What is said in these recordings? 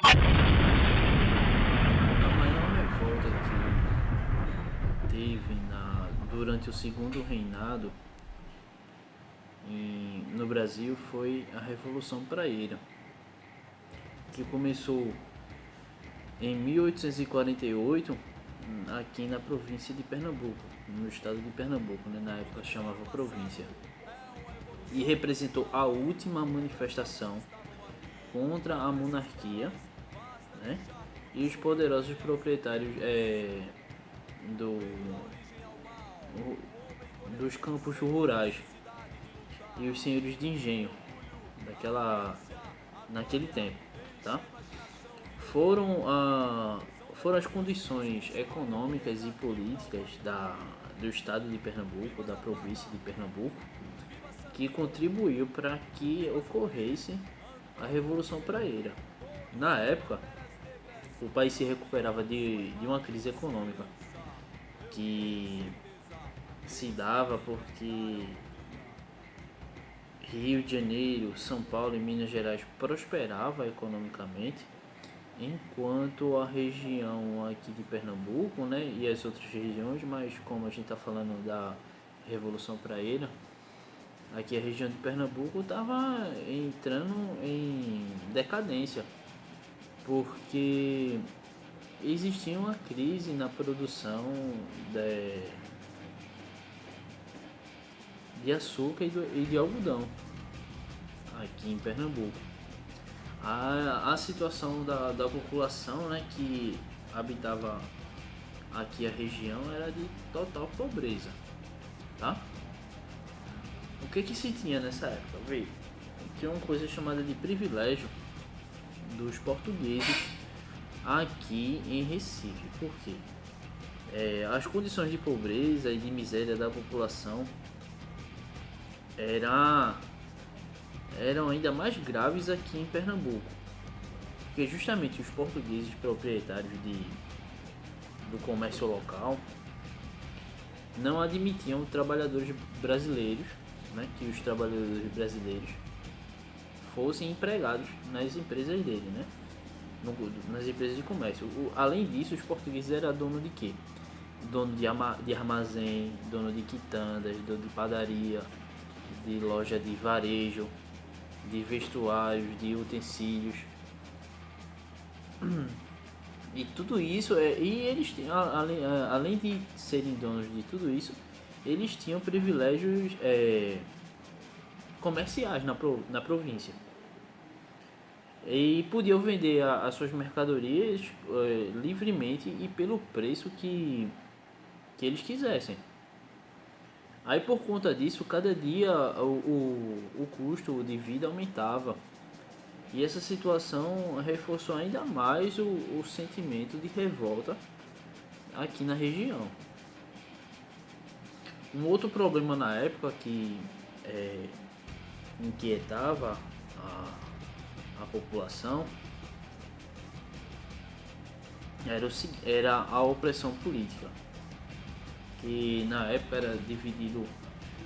A maior revolta que teve durante o segundo reinado no Brasil foi a Revolução Praeira, que começou em 1848 aqui na província de Pernambuco, no estado de Pernambuco, né? Na época chamava província, e representou a última manifestação contra a monarquia, né? E os poderosos proprietários do, dos campos rurais e os senhores de engenho naquele tempo, tá? Foram, foram as condições econômicas e políticas do estado de Pernambuco, da província de Pernambuco, que contribuiu para que ocorresse a Revolução Praeira. Na época, o país se recuperava de uma crise econômica que se dava porque Rio de Janeiro, São Paulo e Minas Gerais prosperavam economicamente, enquanto a região aqui de Pernambuco, né, e as outras regiões, mas como a gente está falando da Revolução Praeira, aqui a região de Pernambuco estava entrando em decadência, porque existia uma crise na produção de açúcar e de algodão aqui em Pernambuco. A situação da população, né, que habitava aqui a região era de total pobreza, tá? O que se tinha nessa época? Veio, tinha uma coisa chamada de privilégio dos portugueses aqui em Recife. Por quê? As condições de pobreza e de miséria da população era, eram ainda mais graves aqui em Pernambuco, porque justamente os portugueses proprietários do comércio local não admitiam trabalhadores brasileiros, né, que os trabalhadores brasileiros fossem empregados nas empresas dele, né, nas empresas de comércio. Além disso, os portugueses eram dono de quê? Dono de armazém, dono de quitandas, dono de padaria, de loja de varejo, de vestuários, de utensílios. E tudo isso, e eles tinham, além de serem donos de tudo isso, eles tinham privilégios comerciais na província. E podiam vender as suas mercadorias livremente e pelo preço que eles quisessem. Aí por conta disso, cada dia o custo de vida aumentava. E essa situação reforçou ainda mais o sentimento de revolta aqui na região. Um outro problema na época que inquietava a população era a opressão política, que na época era dividido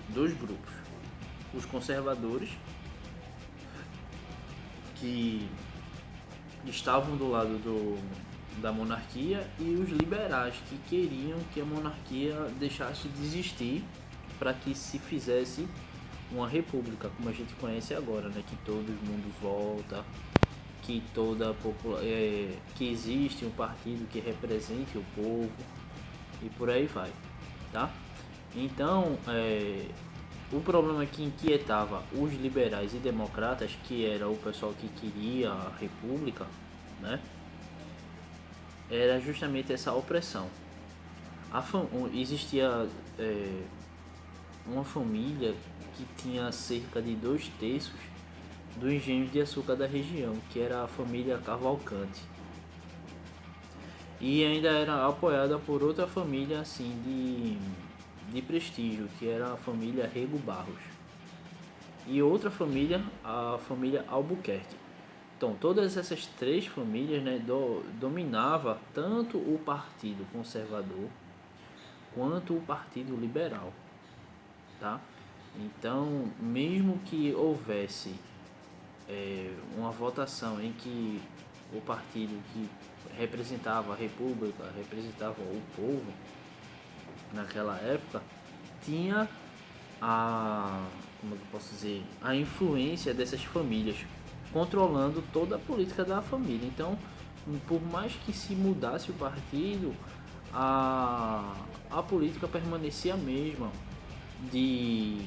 em dois grupos: os conservadores, que estavam do lado da monarquia, e os liberais, que queriam que a monarquia deixasse de existir para que se fizesse uma república, como a gente conhece agora, né? Que todo mundo volta, que que existe um partido que represente o povo e por aí vai, tá? Então, o problema que inquietava os liberais e democratas, que era o pessoal que queria a república, né, era justamente essa opressão. Existia uma família que tinha cerca de 2/3 do engenho de açúcar da região, que era a família Cavalcante. E ainda era apoiada por outra família assim de prestígio, que era a família Rego Barros. E outra família, a família Albuquerque. Então, todas essas três famílias, né, dominava tanto o Partido Conservador quanto o Partido Liberal, tá? Então, mesmo que houvesse uma votação em que o partido que representava a república, representava o povo naquela época, tinha como eu posso dizer, a influência dessas famílias controlando toda a política da família. Então, por mais que se mudasse o partido, a política permanecia a mesma, de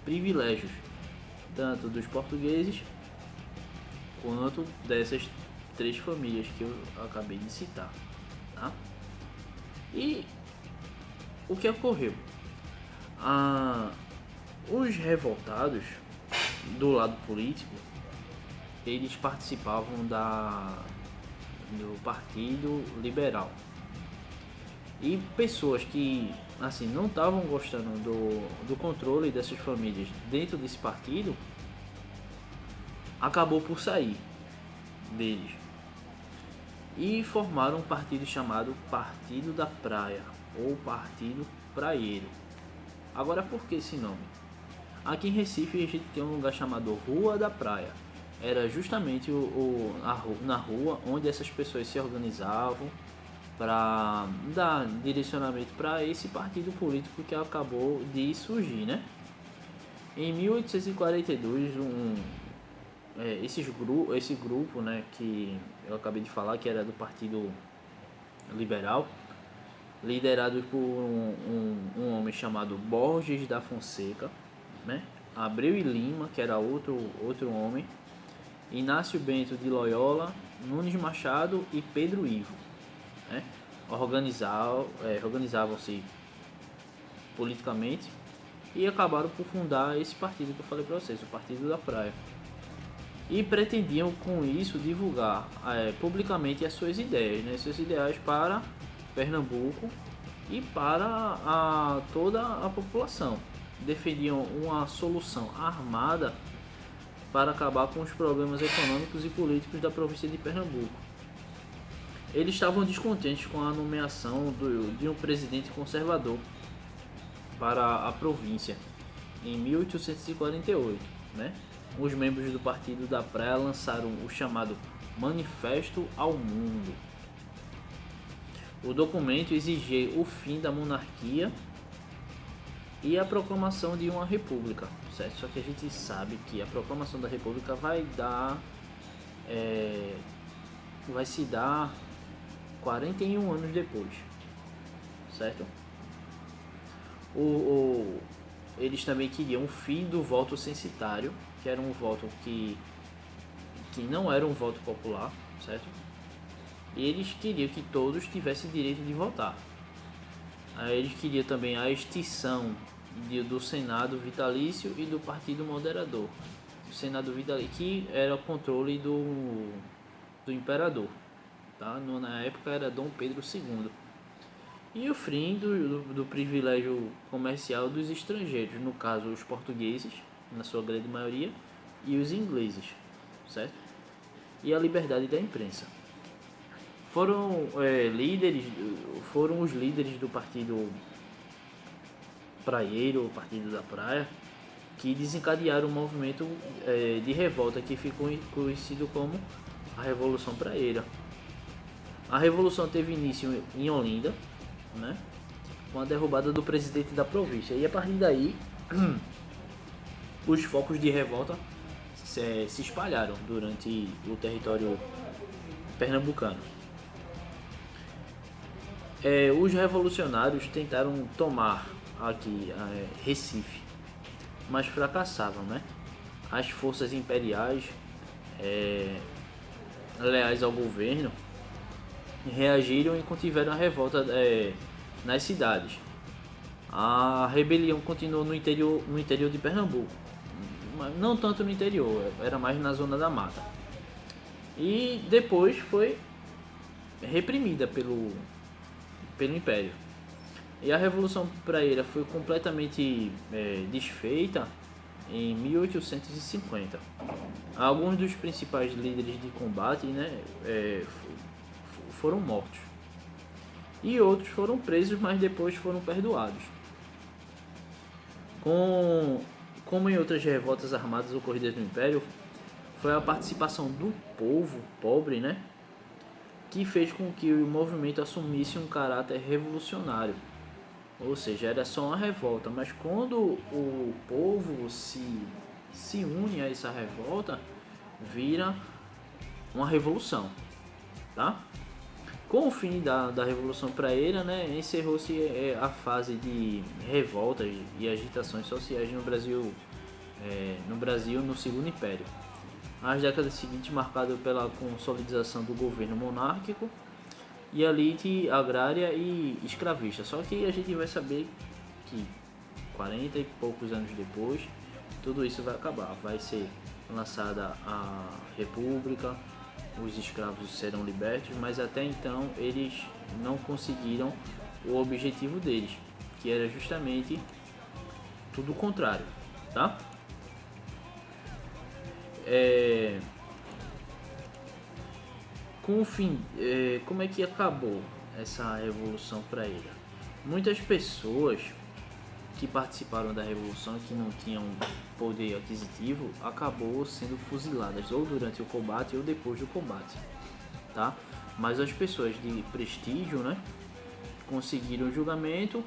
privilégios tanto dos portugueses quanto dessas três famílias que eu acabei de citar, tá? E o que ocorreu? Os revoltados do lado político, eles participavam do Partido Liberal, e pessoas que assim não estavam gostando do controle dessas famílias dentro desse partido acabou por sair deles e formaram um partido chamado Partido da Praia ou Partido Praieiro. Agora, por que esse nome? Aqui em Recife a gente tem um lugar chamado Rua da Praia. Era justamente na rua onde essas pessoas se organizavam para dar direcionamento para esse partido político que acabou de surgir, né? Em 1842, esse grupo, né, que eu acabei de falar, que era do Partido Liberal, liderado por um homem chamado Borges da Fonseca, né? Abreu e Lima, que era outro homem, Inácio Bento de Loyola, Nunes Machado e Pedro Ivo, né? Organizavam-se politicamente e acabaram por fundar esse partido que eu falei para vocês, o Partido da Praia. E pretendiam com isso divulgar publicamente as suas ideias, né? Seus ideais para Pernambuco e para toda a população. Defendiam uma solução armada para acabar com os problemas econômicos e políticos da província de Pernambuco. Eles estavam descontentes com a nomeação de um presidente conservador para a província em 1848, né? Os membros do Partido da Praia lançaram o chamado Manifesto ao Mundo. O documento exigia o fim da monarquia e a proclamação de uma república, certo? Só que a gente sabe que a proclamação da república vai se dar 41 anos depois, certo? Eles também queriam o fim do voto censitário, que era um voto que não era um voto popular, certo? E eles queriam que todos tivessem direito de votar. Eles queriam também a extinção do Senado Vitalício e do Partido Moderador. O Senado Vitalício, que era o controle do imperador, tá? Na época era Dom Pedro II. E o fim do privilégio comercial dos estrangeiros, no caso os portugueses, na sua grande maioria, e os ingleses, certo? E a liberdade da imprensa. Foram os líderes do Partido Praieiro, o Partido da Praia, que desencadearam um movimento de revolta que ficou conhecido como a Revolução Praieira. A revolução teve início em Olinda, né, com a derrubada do presidente da província, e a partir daí os focos de revolta se espalharam durante o território pernambucano. Os revolucionários tentaram tomar aqui Recife, mas fracassavam, né? As forças imperiais leais ao governo reagiram e contiveram a revolta nas cidades. A rebelião continuou no interior de Pernambuco, mas não tanto no interior, era mais na zona da mata. E depois foi reprimida pelo Império. E a Revolução Praieira foi completamente desfeita em 1850. Alguns dos principais líderes de combate, né, foram mortos. E outros foram presos, mas depois foram perdoados. Como em outras revoltas armadas ocorridas no Império, foi a participação do povo pobre, né, que fez com que o movimento assumisse um caráter revolucionário. Ou seja, era só uma revolta, mas quando o povo se une a essa revolta, vira uma revolução, tá? Com o fim da Revolução Praeira, né, encerrou-se a fase de revoltas e agitações sociais no Brasil no Segundo Império. As décadas seguintes marcadas pela consolidação do governo monárquico e a elite agrária e escravista. Só que a gente vai saber que 40 e poucos anos depois, tudo isso vai acabar. Vai ser lançada a República, os escravos serão libertos, mas até então eles não conseguiram o objetivo deles, que era justamente tudo o contrário, tá? Com o fim, como é que acabou essa Revolução Praeira? Muitas pessoas que participaram da Revolução, que não tinham poder aquisitivo, acabou sendo fuziladas ou durante o combate ou depois do combate, tá? Mas as pessoas de prestígio, né, conseguiram o julgamento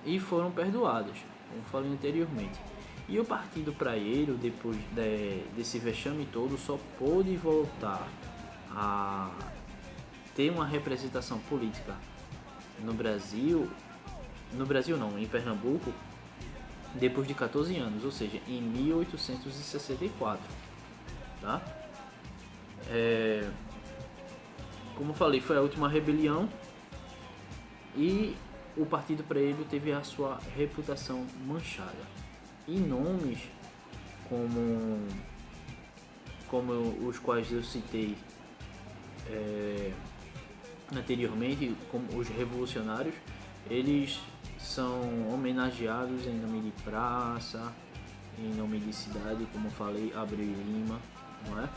e foram perdoadas, como falei anteriormente. E o Partido Praeiro, depois desse vexame todo, só pôde voltar a ter uma representação política no Brasil não, em Pernambuco, depois de 14 anos, ou seja, em 1864, tá? Como falei, foi a última rebelião e o Partido Praeiro teve a sua reputação manchada. E nomes como os quais eu citei anteriormente, como os revolucionários, eles são homenageados em nome de praça, em nome de cidade, como falei, Abreu e Lima, não é?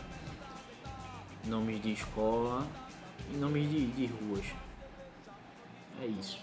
Nomes de escola e nomes de ruas. É isso.